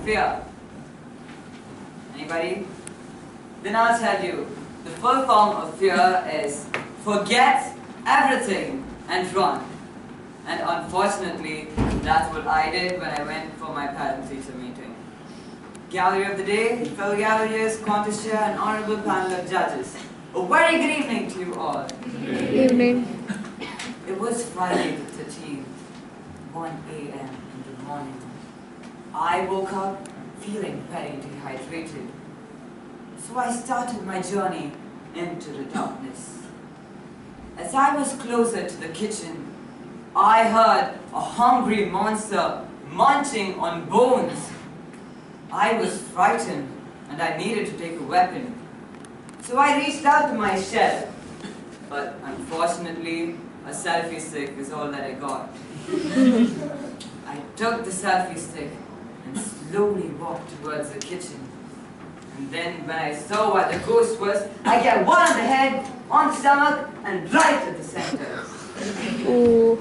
fear. Anybody? Then I'll tell you. The full form of fear is forget everything and run. And unfortunately, that's what I did when I went for my parent-teacher meeting. Gallery of the day, fellow galleries, contest chair, and honorable panel of judges. A very good evening to you all. Good evening. It was Friday the 13th, 1 a.m. in the morning. I woke up feeling very dehydrated. So I started my journey into the darkness. As I was closer to the kitchen, I heard a hungry monster munching on bones. I was frightened and I needed to take a weapon. So I reached out to my shelf, but unfortunately, a selfie stick is all that I got. I took the selfie stick and slowly walked towards the kitchen. And then when I saw what the ghost was, I get one on the head, on the stomach, and right at the center. Ooh.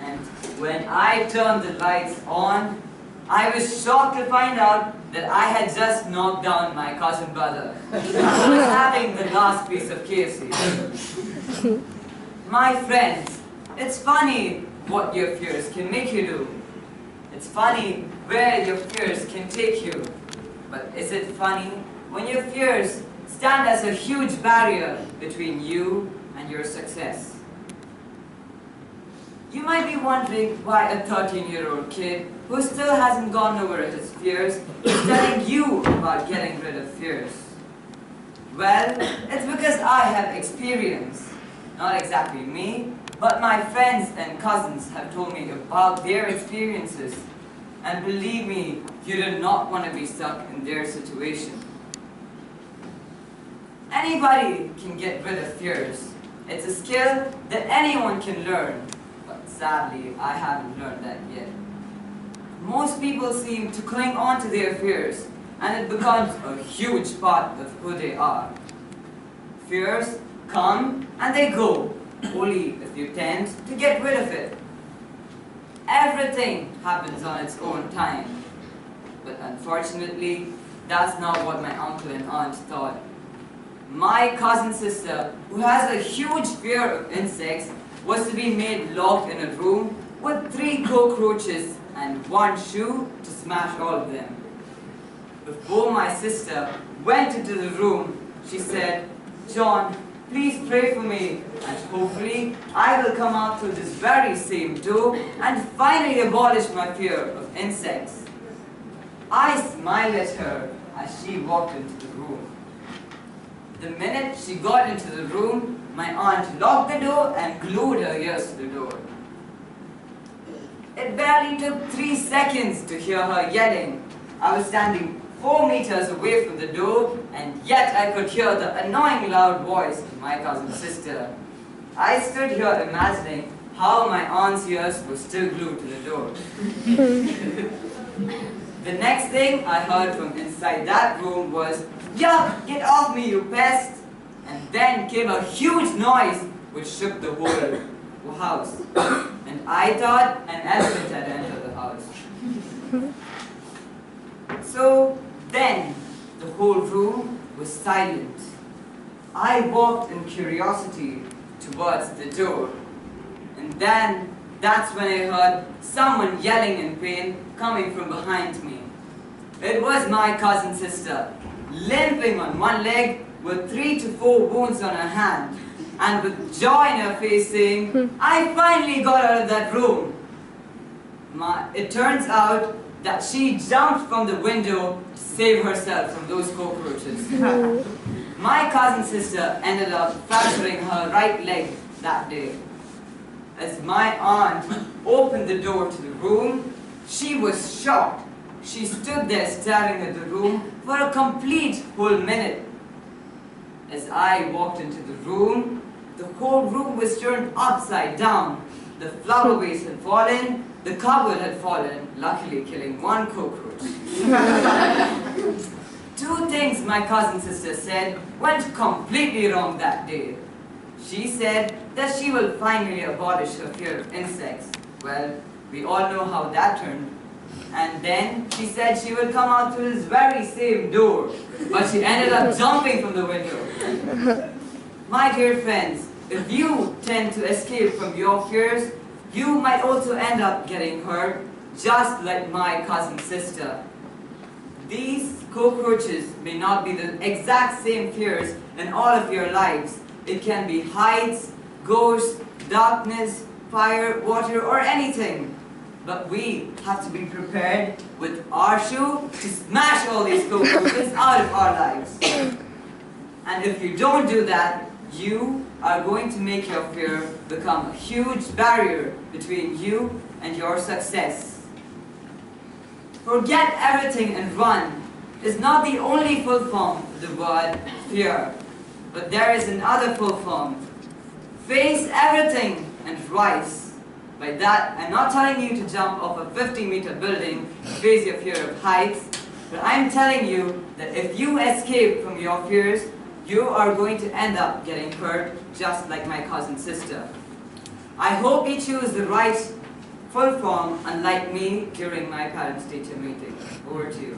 And when I turned the lights on, I was shocked to find out that I had just knocked down my cousin brother, who was having the last piece of KFC. My friends, it's funny what your fears can make you do. It's funny where your fears can take you. But is it funny when your fears stand as a huge barrier between you and your success? You might be wondering why a 13-year-old kid who still hasn't gone over his fears is telling you about getting rid of fears. Well, it's because I have experience. Not exactly me, but my friends and cousins have told me about their experiences. And believe me, you do not want to be stuck in their situation. Anybody can get rid of fears. It's a skill that anyone can learn. But sadly, I haven't learned that yet. Most people seem to cling on to their fears, and it becomes a huge part of who they are. Fears come and they go, only if you tend to get rid of it. Everything happens on its own time. But unfortunately, that's not what my uncle and aunt thought. My cousin sister, who has a huge fear of insects, was to be made locked in a room with 3 cockroaches and 1 shoe to smash all of them. Before my sister went into the room, she said, "John, please pray for me, and hopefully I will come out through this very same door and finally abolish my fear of insects." I smiled at her as she walked into the room. The minute she got into the room, my aunt locked the door and glued her ears to the door. It barely took 3 seconds to hear her yelling. I was standing 4 meters away from the door, and yet I could hear the annoying loud voice of my cousin sister. I stood here imagining how my aunt's ears were still glued to the door. The next thing I heard from inside that room was, "Yuck, get off me, you pest!" And then came a huge noise which shook the whole house. And I thought an elephant had entered the house. So then, the whole room was silent. I walked in curiosity towards the door. And then, that's when I heard someone yelling in pain coming from behind me. It was my cousin sister, limping on 1 leg with 3 to 4 wounds on her hand, and with joy in her face saying, "I finally got out of that room." It turns out that she jumped from the window to save herself from those cockroaches. My cousin sister ended up fracturing her right leg that day. As my aunt opened the door to the room, she was shocked. She stood there staring at the room for a complete whole minute. As I walked into the room, the whole room was turned upside down. The flower vase had fallen, the cupboard had fallen, luckily killing 1 cockroach. 2 things my cousin sister said went completely wrong that day. She said that she will finally abolish her fear of insects. Well, we all know how that turned. And then she said she would come out through this very same door, but she ended up jumping from the window. My dear friends, if you tend to escape from your fears, you might also end up getting hurt, just like my cousin's sister. These cockroaches may not be the exact same fears in all of your lives. It can be heights, ghosts, darkness, fire, water, or anything. But we have to be prepared with our shoe to smash all these cockroaches out of our lives. And if you don't do that, you are going to make your fear become a huge barrier between you and your success. Forget everything and run is not the only full form of the word fear, but there is another full form. Face everything and rise. By that, I'm not telling you to jump off a 50-meter building to face your fear of heights, but I'm telling you that if you escape from your fears, you are going to end up getting hurt just like my cousin's sister. I hope you choose the right full form, unlike me during my parents-teacher meeting. Over to you.